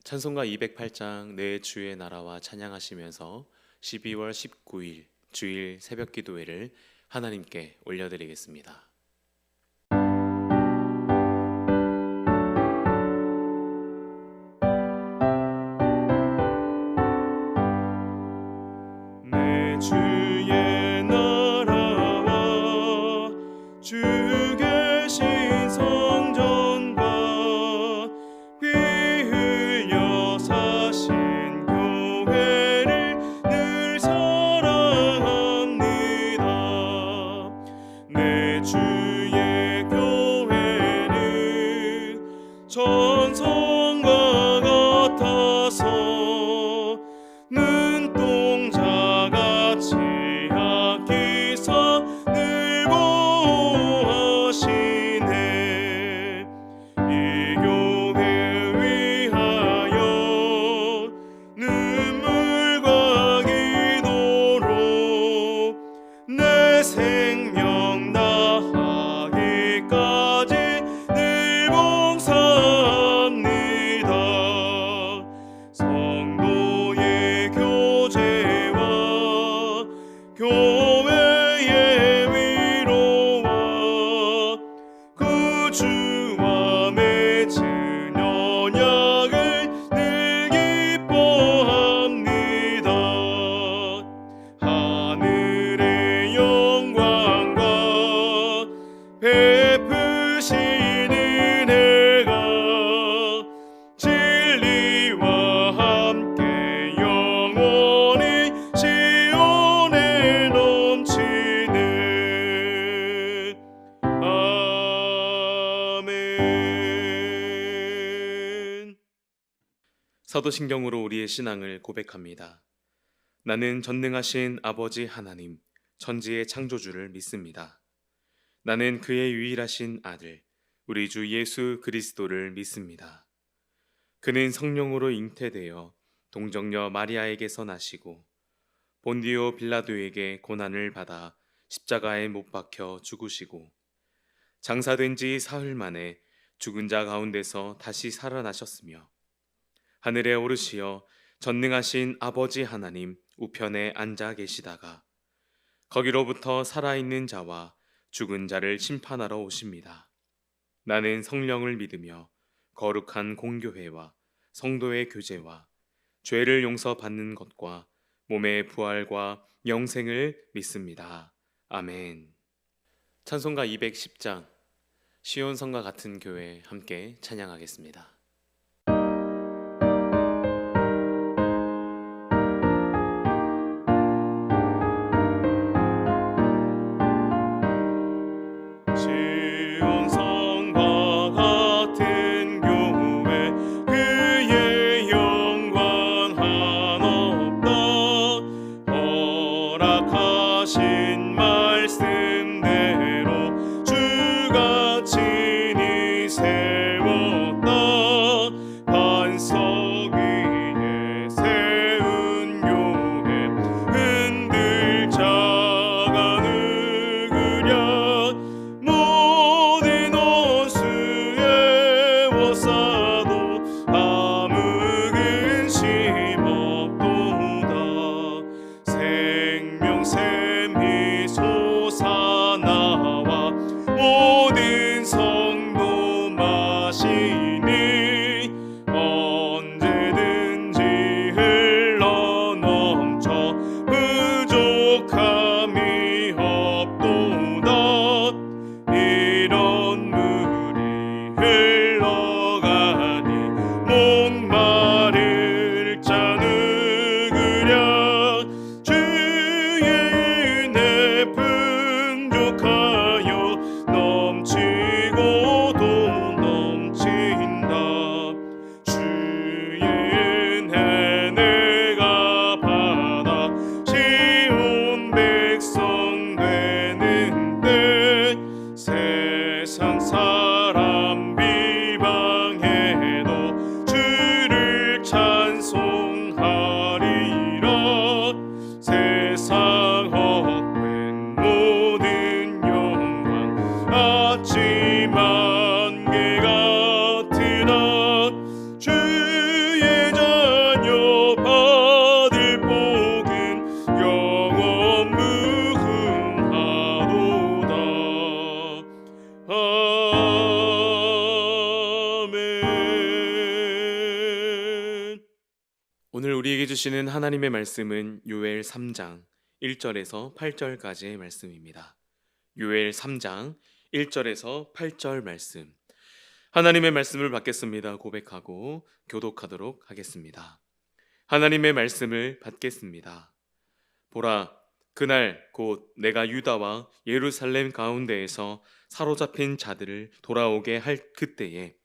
찬송가 208장 내 주의 나라와 찬양하시면서 12월 19일 주일 새벽 기도회를 하나님께 올려드리겠습니다. 내 주의 나라와 주 계신 성전과 피 흘려 사신 교회를 늘 사랑합니다. 내 주의 교회는 전성과 같아서 눈동자같이 아끼사 늘 보호하시네. 이 교회 위하여 눈물과 기도로 내 생명 다하기까지 늘 봉사합니다. 성도의 교제와 교회의 위로와 구주와 맺은 언약을 늘 기뻐합니다. 하늘의 영광과 베푸신 은혜가 진리와 함께 영원히 시온에 넘치네. 아멘. 사도신경으로 우리의 신앙을 고백합니다. 나는 전능하신 아버지 하나님, 천지의 창조주를 믿습니다. 나는 그의 유일하신 아들, 우리 주 예수 그리스도를 믿습니다. 그는 성령으로 잉태되어 동정녀 마리아에게서 나시고 본디오 빌라도에게 고난을 받아 십자가에 못 박혀 죽으시고 장사된 지 사흘 만에 죽은 자 가운데서 다시 살아나셨으며 하늘에 오르시어 전능하신 아버지 하나님 우편에 앉아 계시다가 거기로부터 살아있는 자와 죽은 자를 심판하러 오십니다. 나는 성령을 믿으며 거룩한 공교회와 성도의 교제와 죄를 용서받는 것과 몸의 부활과 영생을 믿습니다. 아멘. 찬송가 210장 시온성과 같은 교회 함께 찬양하겠습니다. 시온성과 같은 교회 그의 영광 한없다. 허락하신 말씀대로 주가 친히 세웠다. 반석 위에 세운 교회 흔들 자가 누구랴. 모든 원수의 워싸도 아무 근심 없도다. 생명샘이 솟아나와 모든 성도 마시니 오늘 우리에게 주시는 하나님의 말씀은 요엘 3장 1절에서 8절까지의 말씀입니다. 요엘 3장 1절에서 8절 말씀. 하나님의 말씀을 받겠습니다. 고백하고 교독하도록 하겠습니다. 하나님의 말씀을 받겠습니다. 보라, 그날 곧 내가 유다와 예루살렘 가운데에서 사로잡힌 자들을 돌아오게 할 그때에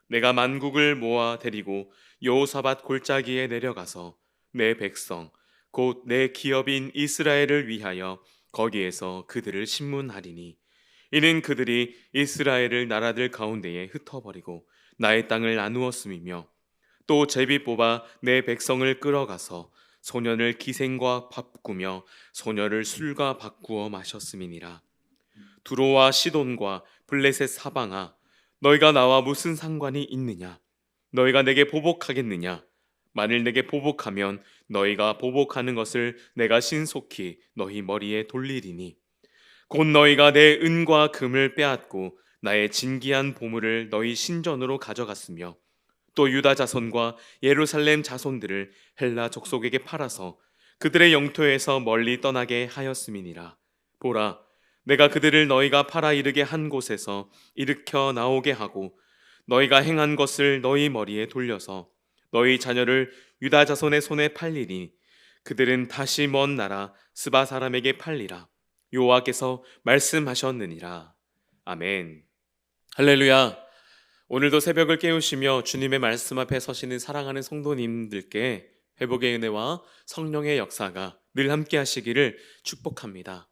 내가 만국을 모아 데리고 여호사밧 골짜기에 내려가서 내 백성 곧 내 기업인 이스라엘을 위하여 거기에서 그들을 심문하리니 이는 그들이 이스라엘을 나라들 가운데에 흩어버리고 나의 땅을 나누었음이며 또 제비 뽑아 내 백성을 끌어가서 소년을 기생과 바꾸며 소녀를 술과 바꾸어 마셨음이니라. 두로와 시돈과 블레셋 사방아, 너희가 나와 무슨 상관이 있느냐? 너희가 내게 보복하겠느냐? 만일 내게 보복하면 너희가 보복하는 것을 내가 신속히 너희 머리에 돌리리니 곧 너희가 내 은과 금을 빼앗고 나의 진귀한 보물을 너희 신전으로 가져갔으며 또 유다 자손과 예루살렘 자손들을 헬라 족속에게 팔아서 그들의 영토에서 멀리 떠나게 하였음이니라. 보라, 내가 그들을 너희가 팔아 이르게 한 곳에서 일으켜 나오게 하고 너희가 행한 것을 너희 머리에 돌려서 너희 자녀를 유다 자손의 손에 팔리니 그들은 다시 먼 나라 스바 사람에게 팔리라. 여호와께서 말씀하셨느니라. 아멘. 할렐루야. 오늘도 새벽을 깨우시며 주님의 말씀 앞에 서시는 사랑하는 성도님들께 회복의 은혜와 성령의 역사가 늘 함께 하시기를 축복합니다.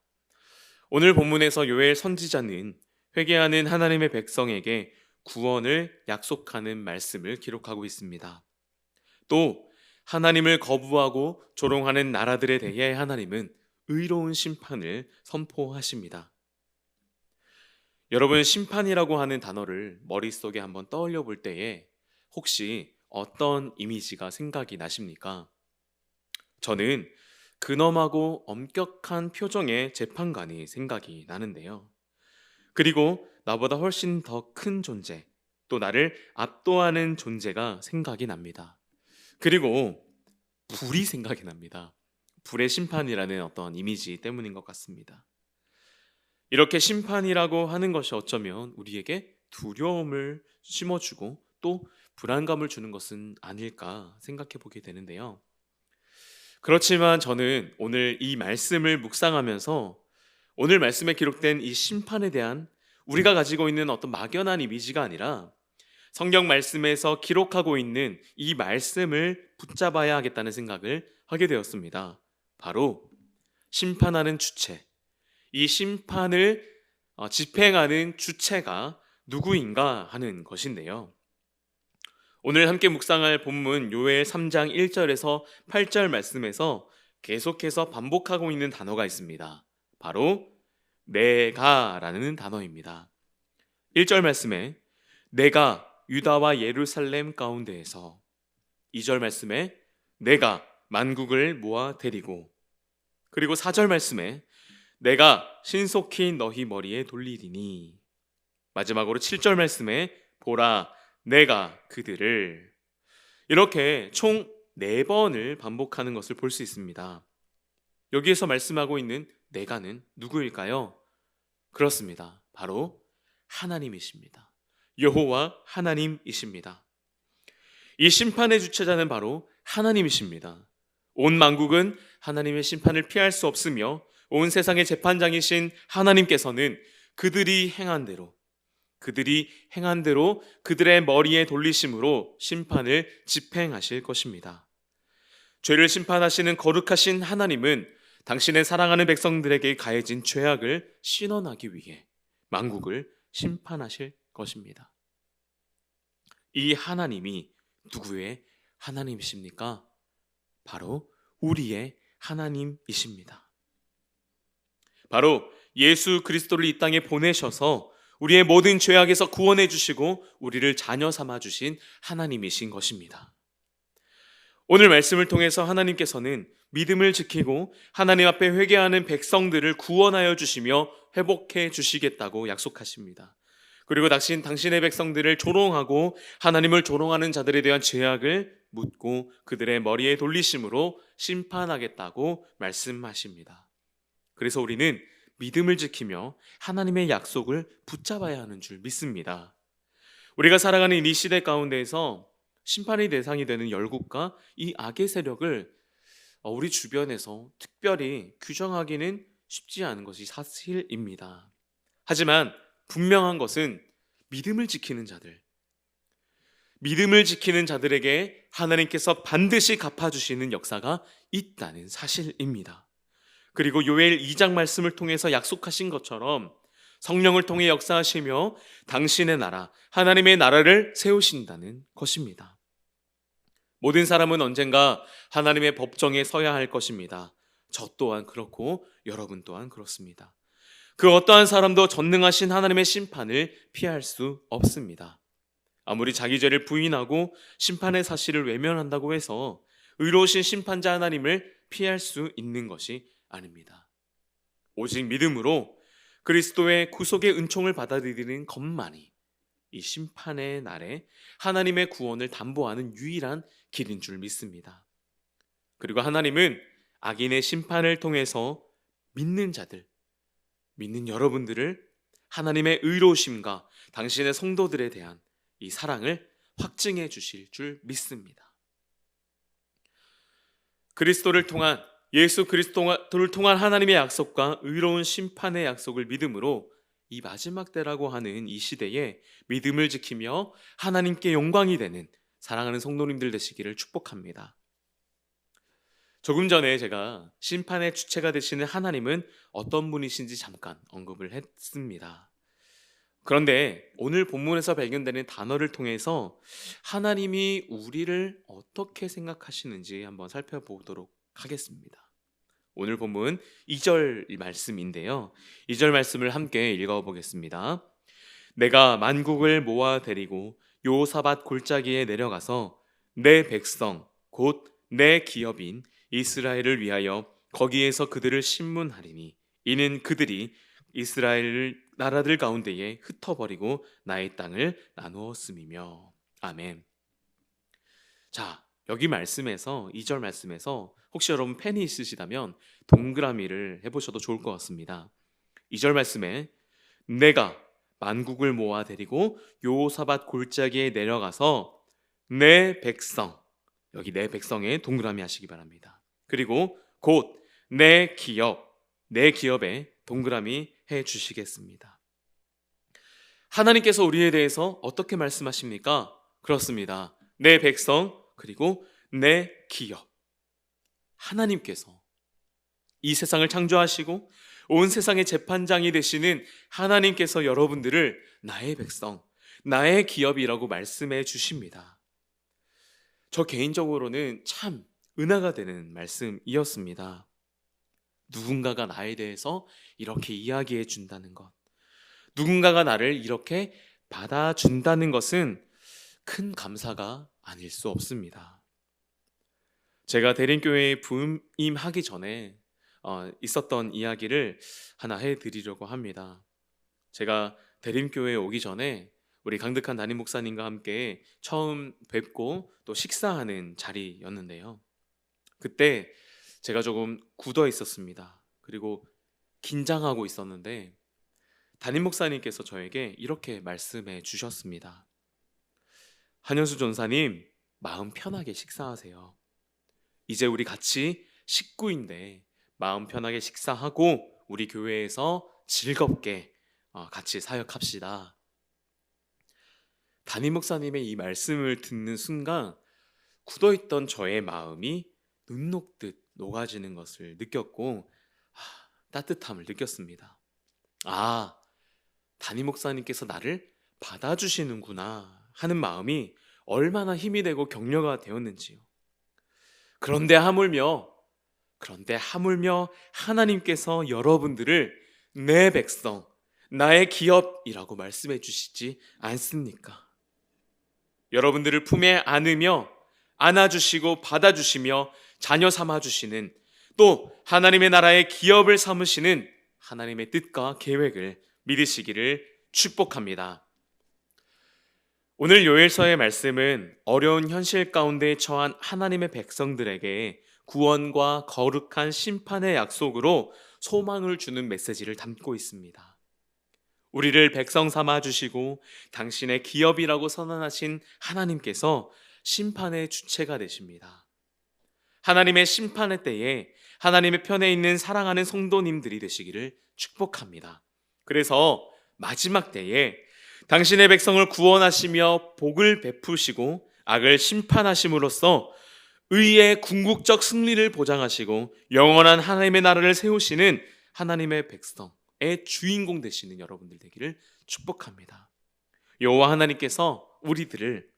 오늘 본문에서 요엘 선지자는 회개하는 하나님의 백성에게 구원을 약속하는 말씀을 기록하고 있습니다. 또 하나님을 거부하고 조롱하는 나라들에 대해 하나님은 의로운 심판을 선포하십니다. 여러분, 심판이라고 하는 단어를 머릿속에 한번 떠올려 볼 때에 혹시 어떤 이미지가 생각이 나십니까? 저는 근엄하고 엄격한 표정의 재판관이 생각이 나는데요. 그리고 나보다 훨씬 더 큰 존재, 또 나를 압도하는 존재가 생각이 납니다. 그리고 불이 생각이 납니다. 불의 심판이라는 어떤 이미지 때문인 것 같습니다. 이렇게 심판이라고 하는 것이 어쩌면 우리에게 두려움을 심어주고 또 불안감을 주는 것은 아닐까 생각해 보게 되는데요. 그렇지만 저는 오늘 이 말씀을 묵상하면서 오늘 말씀에 기록된 이 심판에 대한 우리가 가지고 있는 어떤 막연한 이미지가 아니라 성경 말씀에서 기록하고 있는 이 말씀을 붙잡아야 하겠다는 생각을 하게 되었습니다. 바로 심판하는 주체, 이 심판을 집행하는 주체가 누구인가 하는 것인데요. 오늘 함께 묵상할 본문 요엘 3장 1절에서 8절 말씀에서 계속해서 반복하고 있는 단어가 있습니다. 바로 내가라는 단어입니다. 1절 말씀에 내가 유다와 예루살렘 가운데에서, 2절 말씀에 내가 만국을 모아 데리고, 그리고 4절 말씀에 내가 신속히 너희 머리에 돌리리니, 마지막으로 7절 말씀에 보라 내가 그들을, 이렇게 총 4번을 반복하는 것을 볼 수 있습니다. 여기에서 말씀하고 있는 내가는 누구일까요? 그렇습니다. 바로 하나님이십니다. 여호와 하나님이십니다. 이 심판의 주체자는 바로 하나님이십니다. 온 만국은 하나님의 심판을 피할 수 없으며 온 세상의 재판장이신 하나님께서는 그들이 행한 대로 그들의 머리에 돌리심으로 심판을 집행하실 것입니다. 죄를 심판하시는 거룩하신 하나님은 당신의 사랑하는 백성들에게 가해진 죄악을 신원하기 위해 만국을 심판하실 것입니다. 이 하나님이 누구의 하나님이십니까? 바로 우리의 하나님이십니다. 바로 예수 그리스도를 이 땅에 보내셔서 우리의 모든 죄악에서 구원해 주시고 우리를 자녀 삼아 주신 하나님이신 것입니다. 오늘 말씀을 통해서 하나님께서는 믿음을 지키고 하나님 앞에 회개하는 백성들을 구원하여 주시며 회복해 주시겠다고 약속하십니다. 그리고 당신의 백성들을 조롱하고 하나님을 조롱하는 자들에 대한 죄악을 묻고 그들의 머리에 돌리심으로 심판하겠다고 말씀하십니다. 그래서 우리는 믿음을 지키며 하나님의 약속을 붙잡아야 하는 줄 믿습니다. 우리가 살아가는 이 시대 가운데에서 심판의 대상이 되는 열국과 이 악의 세력을 우리 주변에서 특별히 규정하기는 쉽지 않은 것이 사실입니다. 하지만 분명한 것은 믿음을 지키는 자들에게 하나님께서 반드시 갚아주시는 역사가 있다는 사실입니다. 그리고 요엘 2장 말씀을 통해서 약속하신 것처럼 성령을 통해 역사하시며 당신의 나라, 하나님의 나라를 세우신다는 것입니다. 모든 사람은 언젠가 하나님의 법정에 서야 할 것입니다. 저 또한 그렇고 여러분 또한 그렇습니다. 그 어떠한 사람도 전능하신 하나님의 심판을 피할 수 없습니다. 아무리 자기 죄를 부인하고 심판의 사실을 외면한다고 해서 의로우신 심판자 하나님을 피할 수 있는 것이 아닙니다. 오직 믿음으로 그리스도의 구속의 은총을 받아들이는 것만이 이 심판의 날에 하나님의 구원을 담보하는 유일한 길인 줄 믿습니다. 그리고 하나님은 악인의 심판을 통해서 믿는 자들, 믿는 여러분들을 하나님의 의로우심과 당신의 성도들에 대한 이 사랑을 확증해 주실 줄 믿습니다. 그리스도를 통한 예수 그리스도를 통한 하나님의 약속과 의로운 심판의 약속을 믿음으로 이 마지막 때라고 하는 이 시대에 믿음을 지키며 하나님께 영광이 되는 사랑하는 성도님들 되시기를 축복합니다. 조금 전에 제가 심판의 주체가 되시는 하나님은 어떤 분이신지 잠깐 언급을 했습니다. 그런데 오늘 본문에서 발견되는 단어를 통해서 하나님이 우리를 어떻게 생각하시는지 한번 살펴보도록 하겠습니다. 오늘 본문 2절 말씀인데요. 2절 말씀을 함께 읽어보겠습니다. 내가 만국을 모아 데리고 요사밧 골짜기에 내려가서 내 백성 곧 내 기업인 이스라엘을 위하여 거기에서 그들을 심문하리니 이는 그들이 이스라엘 나라들 가운데에 흩어버리고 나의 땅을 나누었음이며. 아멘. 자, 여기 말씀에서 2절 말씀에서 혹시 여러분 펜이 있으시다면 동그라미를 해보셔도 좋을 것 같습니다. 2절 말씀에 내가 만국을 모아 데리고 요사밧 골짜기에 내려가서 내 백성, 여기 내 백성에 동그라미 하시기 바랍니다. 그리고 곧 내 기업에 동그라미 해 주시겠습니다. 하나님께서 우리에 대해서 어떻게 말씀하십니까? 그렇습니다. 내 백성 그리고 내 기업. 하나님께서 이 세상을 창조하시고 온 세상의 재판장이 되시는 하나님께서 여러분들을 나의 백성, 나의 기업이라고 말씀해 주십니다. 저 개인적으로는 참 은혜가 되는 말씀이었습니다. 누군가가 나에 대해서 이렇게 이야기해 준다는 것, 누군가가 나를 이렇게 받아준다는 것은 큰 감사가 아닐 수 없습니다. 제가 대림교회에 부임하기 전에 있었던 이야기를 하나 해드리려고 합니다. 제가 대림교회에 오기 전에 우리 강득한 담임 목사님과 함께 처음 뵙고 또 식사하는 자리였는데요. 그때 제가 조금 굳어 있었습니다. 그리고 긴장하고 있었는데 담임 목사님께서 저에게 이렇게 말씀해 주셨습니다. 한현수 전사님, 마음 편하게 식사하세요. 이제 우리 같이 식구인데 마음 편하게 식사하고 우리 교회에서 즐겁게 같이 사역합시다. 담임 목사님의 이 말씀을 듣는 순간 굳어있던 저의 마음이 눈 녹듯 녹아지는 것을 느꼈고 따뜻함을 느꼈습니다. 담임 목사님께서 나를 받아주시는구나 하는 마음이 얼마나 힘이 되고 격려가 되었는지요. 그런데 하물며 하나님께서 여러분들을 내 백성, 나의 기업이라고 말씀해 주시지 않습니까? 여러분들을 품에 안아주시고 받아주시며 자녀 삼아주시는, 또 하나님의 나라의 기업을 삼으시는 하나님의 뜻과 계획을 믿으시기를 축복합니다. 오늘 요엘서의 말씀은 어려운 현실 가운데 처한 하나님의 백성들에게 구원과 거룩한 심판의 약속으로 소망을 주는 메시지를 담고 있습니다. 우리를 백성 삼아 주시고 당신의 기업이라고 선언하신 하나님께서 심판의 주체가 되십니다. 하나님의 심판의 때에 하나님의 편에 있는 사랑하는 성도님들이 되시기를 축복합니다. 그래서 마지막 때에 당신의 백성을 구원하시며 복을 베푸시고 악을 심판하심으로써 의의 궁극적 승리를 보장하시고 영원한 하나님의 나라를 세우시는 하나님의 백성의 주인공 되시는 여러분들 되기를 축복합니다. 여호와 하나님께서 우리들을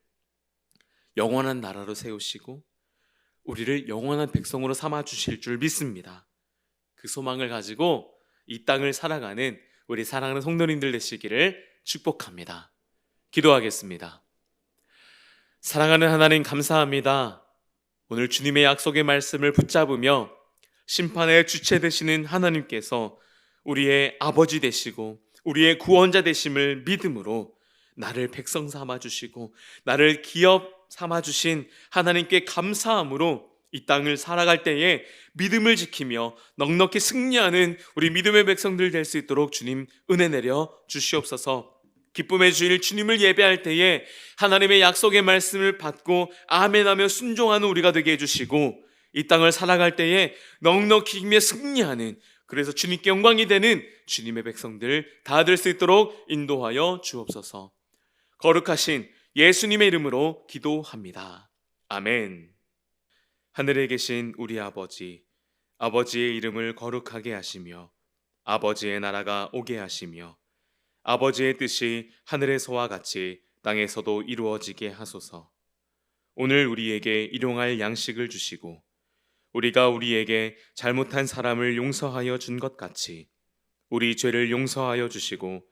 영원한 나라로 세우시고 우리를 영원한 백성으로 삼아 주실 줄 믿습니다. 그 소망을 가지고 이 땅을 살아가는 우리 사랑하는 성도님들 되시기를 축복합니다. 기도하겠습니다. 사랑하는 하나님, 감사합니다. 오늘 주님의 약속의 말씀을 붙잡으며 심판의 주체 되시는 하나님께서 우리의 아버지 되시고 우리의 구원자 되심을 믿음으로 나를 백성 삼아 주시고 나를 기업 삼아 주신 하나님께 감사함으로 이 땅을 살아갈 때에 믿음을 지키며 넉넉히 승리하는 우리 믿음의 백성들 될 수 있도록 주님 은혜 내려 주시옵소서. 기쁨의 주일 주님을 예배할 때에 하나님의 약속의 말씀을 받고 아멘하며 순종하는 우리가 되게 해주시고 이 땅을 살아갈 때에 넉넉히 이기며 승리하는, 그래서 주님께 영광이 되는 주님의 백성들 다 될 수 있도록 인도하여 주옵소서. 거룩하신 예수님의 이름으로 기도합니다. 아멘. 하늘에 계신 우리 아버지, 아버지의 이름을 거룩하게 하시며 아버지의 나라가 오게 하시며 아버지의 뜻이 하늘에서와 같이 땅에서도 이루어지게 하소서. 오늘 우리에게 일용할 양식을 주시고 우리가 우리에게 잘못한 사람을 용서하여 준 것 같이 우리 죄를 용서하여 주시고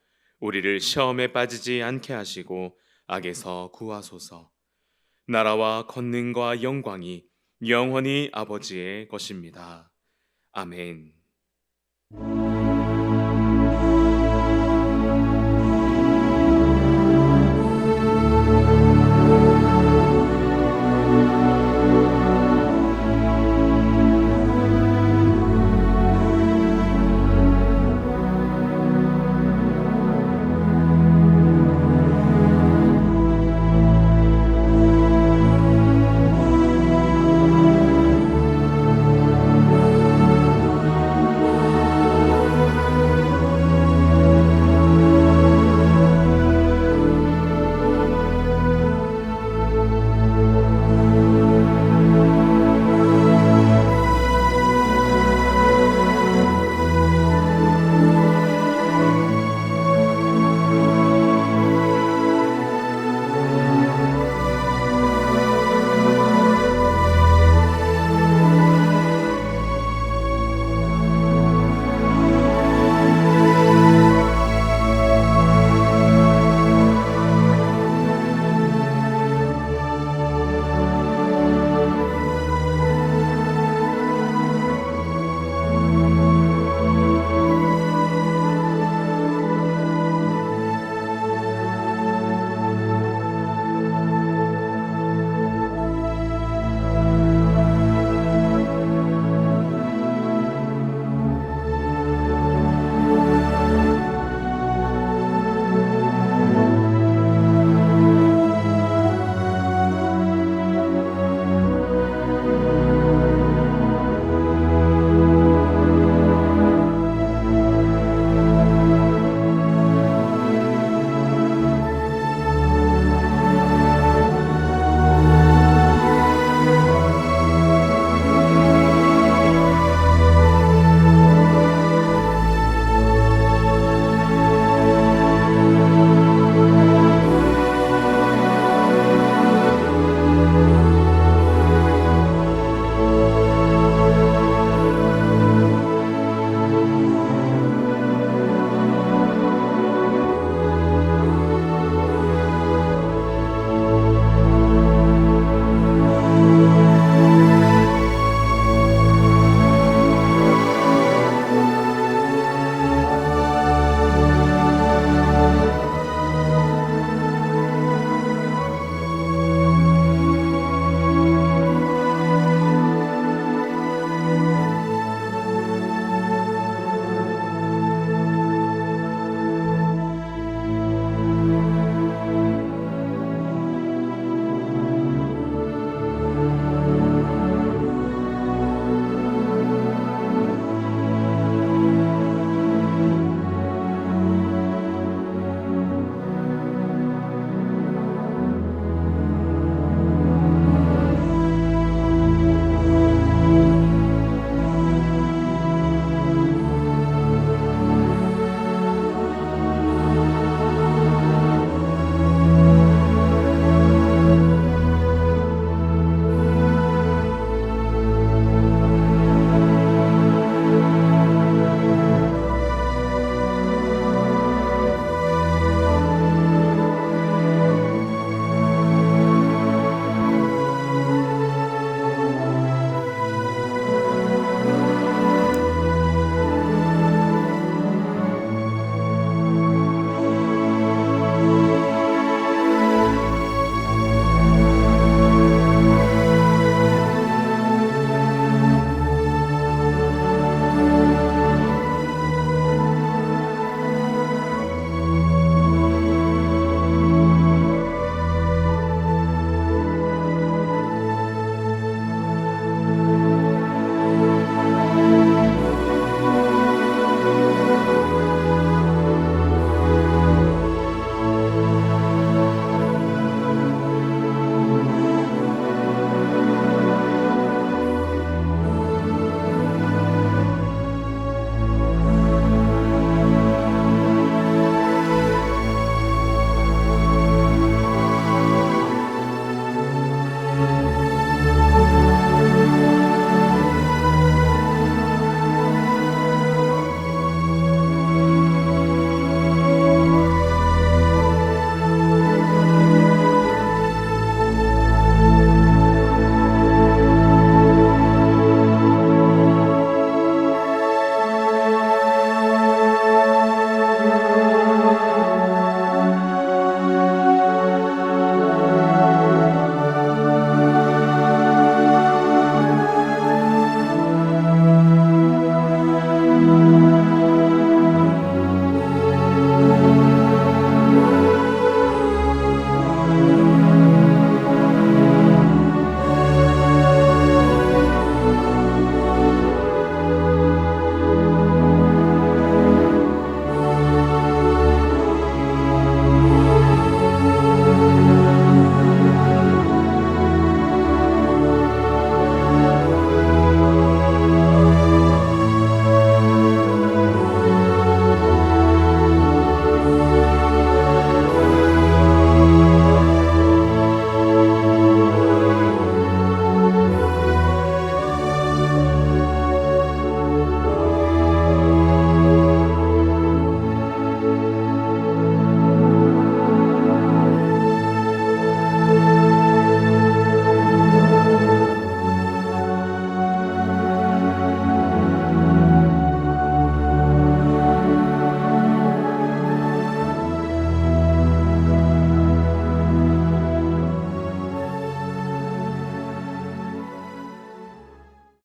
우리를 시험에 빠지지 않게 하시고 악에서 구하소서. 나라와 권능과 영광이 영원히 아버지의 것입니다. 아멘.